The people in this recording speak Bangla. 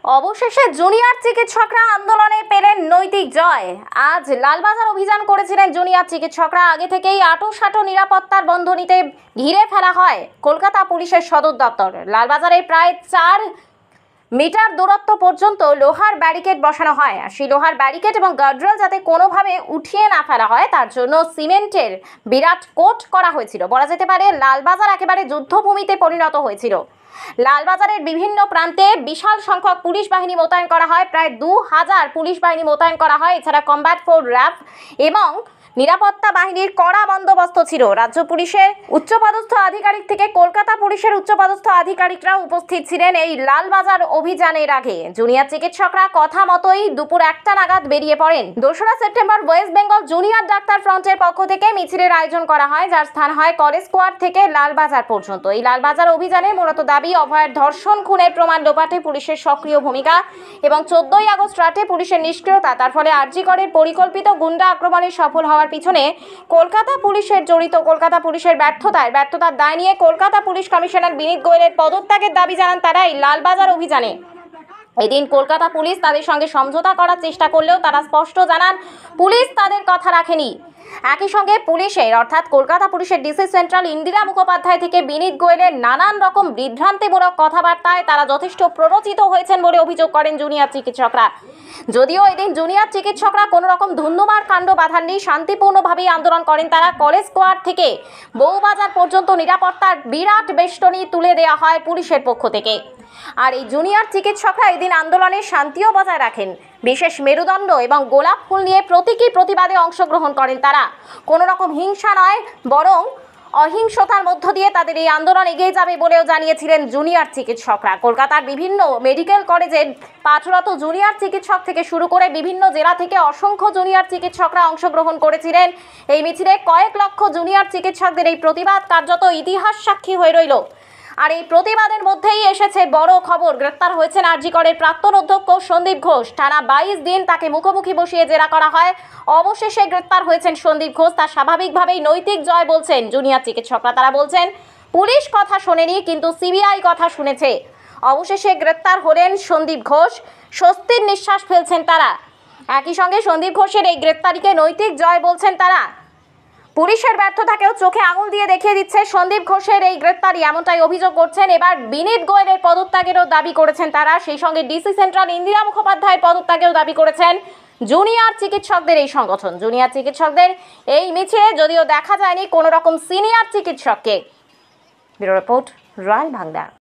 অবশেষে জুনিয়র চিকিৎসকরা আন্দোলনে পেলেন নৈতিক জয়। আজ লালবাজার অভিযান করেছিলেন জুনিয়র চিকিৎসকরা। আগে থেকেই আঁটোসাঁটো নিরাপত্তার বন্ধনীতে ঘিরে ফেলা হয় কলকাতা পুলিশের সদর দপ্তর। লালবাজারে প্রায় 4 মিটার দূরত্ব পর্যন্ত লোহার ব্যারিকেড বসানো হয়। আর সেই লোহার ব্যারিকেড এবং গার্ডরেল যাতে কোনোভাবে উঠিয়ে না ফেলা হয় তার জন্য সিমেন্টের বিরাট কোট করা হয়েছিল। বলা যেতে পারে লালবাজার একেবারে যুদ্ধভূমিতে পরিণত হয়েছিল। লালবাজারের বিভিন্ন প্রান্তে বিশাল সংখ্যক পুলিশ বাহিনী মোতায়েন করা হয়, প্রায় 2000 পুলিশ বাহিনী মোতায়েন করা হয়। এছাড়া কমব্যাট ফোর্স, র্যাব এবং নিরাপত্তা বাহিনীর কড়া বন্দোবস্ত ছিল। রাজ্য পুলিশের উচ্চপদস্থ আধিকারিক থেকে কলকাতা পুলিশের উচ্চপদস্থ আধিকারিকরা উপস্থিত ছিলেন এই লালবাজার অভিযানের আগে। জুনিয়র চিকিৎসকরা কথা মতোই দুপুর 1টা নাগাদ বেরিয়ে পড়েন। 2রা September West Bengal junior doctor ফ্রন্টের পক্ষ থেকে মিছিলের আয়োজন করা হয়, যার স্থান হয় কলেজ স্কোয়ার থেকে লালবাজার পর্যন্ত। এই লালবাজার অভিযানে মূলত দাবি অভয়ের ধর্ষণ খুনের প্রমাণ লোপাটে পুলিশের সক্রিয় ভূমিকা এবং 14ই আগস্ট রাতে পুলিশের নিষ্ক্রিয়তা, তার ফলে আরজি করের পরিকল্পিত গুন্ডা আক্রমণে সফল হওয়ার পিছনে কলকাতা পুলিশের জড়িত। কলকাতা পুলিশের ব্যর্থতার দায় নিয়ে কলকাতা পুলিশ কমিশনার বিনীত গোয়েলের পদত্যাগের দাবি জানান তারা এই লালবাজার অভিযানে। এদিন কলকাতা পুলিশ তাদের সঙ্গে সমঝোতা করার চেষ্টা করলেও তারা স্পষ্ট জানান পুলিশ তাদের কথা রাখেনি। একই সঙ্গে পুলিশের অর্থাৎ কলকাতা পুলিশের ডিসি সেন্ট্রাল ইন্দিরা মুখোপাধ্যায় থেকে বিনীত গোয়েলের নানান রকম বিভ্রান্তিমূলক কথাবার্তায় তারা যথেষ্ট প্ররোচিত হয়েছেন বলে অভিযোগ করেন জুনিয়র চিকিৎসকরা। যদিও এদিন জুনিয়র চিকিৎসকরা কোনো রকম ধুন্ধুমার কাণ্ড বাধাননি, শান্তিপূর্ণভাবেই আন্দোলন করেন তারা। কলেজ স্কোয়ার থেকে বউবাজার পর্যন্ত নিরাপত্তার বিরাট বেষ্টনী তুলে দেওয়া হয় পুলিশের পক্ষ থেকে। আর এই জুনিয়র চিকিৎসকরা এদিন আন্দোলনে শান্তিও বজায় রাখেন। বিশেষ মেরুদণ্ড এবং গোলাপ ফুল নিয়ে প্রতীকী প্রতিবাদে অংশগ্রহণ করেন তারা। কোনো রকম হিংসা নয়, বরং অহিংসতার মধ্য দিয়ে তাদের এই আন্দোলন এগিয়ে যাবে বলেও জানিয়েছিলেন জুনিয়র চিকিৎসকরা। কলকাতার বিভিন্ন মেডিকেল কলেজে পাঠরত জুনিয়র চিকিৎসক থেকে শুরু করে বিভিন্ন জেলা থেকে অসংখ্য জুনিয়র চিকিৎসকরা অংশগ্রহণ করেছিলেন এই মিছিলে। কয়েক লক্ষ জুনিয়র চিকিৎসকদের এই প্রতিবাদ কার্যত ইতিহাস সাক্ষী হয়ে রইল। আর এই প্রতিবাদের মধ্যেই এসেছে বড় খবর। গ্রেপ্তার হয়েছেন আরজি করের প্রাক্তন অধ্যক্ষ সন্দীপ ঘোষ। টানা 22 দিন তাকে মুখোমুখি বসিয়ে জেরা করা হয়। অবশেষে গ্রেপ্তার হয়েছেন সন্দীপ ঘোষ। তা স্বাভাবিকভাবেই নৈতিক জয় বলছেন জুনিয়র চিকিৎসকরা। তারা বলছেন পুলিশ কথা শোনেনি, কিন্তু সিবিআই কথা শুনেছে। অবশেষে গ্রেপ্তার হলেন সন্দীপ ঘোষ। স্বস্তির নিঃশ্বাস ফেলছেন তারা। একই সঙ্গে সন্দীপ ঘোষের এই গ্রেপ্তারিকে নৈতিক জয় বলছেন তারা। পুলিশের ব্যর্থতাকেও চোখে আঙুল দিয়ে দেখিয়ে দিচ্ছে সন্দীপ ঘোষের এই গ্রেপ্তারি, এমনটাই অভিযোগ করছেন। এবার বিনীত গোয়েলের পদত্যাগেরও দাবি করেছেন তারা। সেই সঙ্গে ডিসি সেন্ট্রাল ইন্দিরা মুখোপাধ্যায়ের পদত্যাগেও দাবি করেছেন জুনিয়র চিকিৎসকদের এই সংগঠন। জুনিয়র চিকিৎসকদের এই মিছিলে যদিও দেখা যায়নি কোনো রকম সিনিয়র চিকিৎসককে। Bureau report, royal Bangla.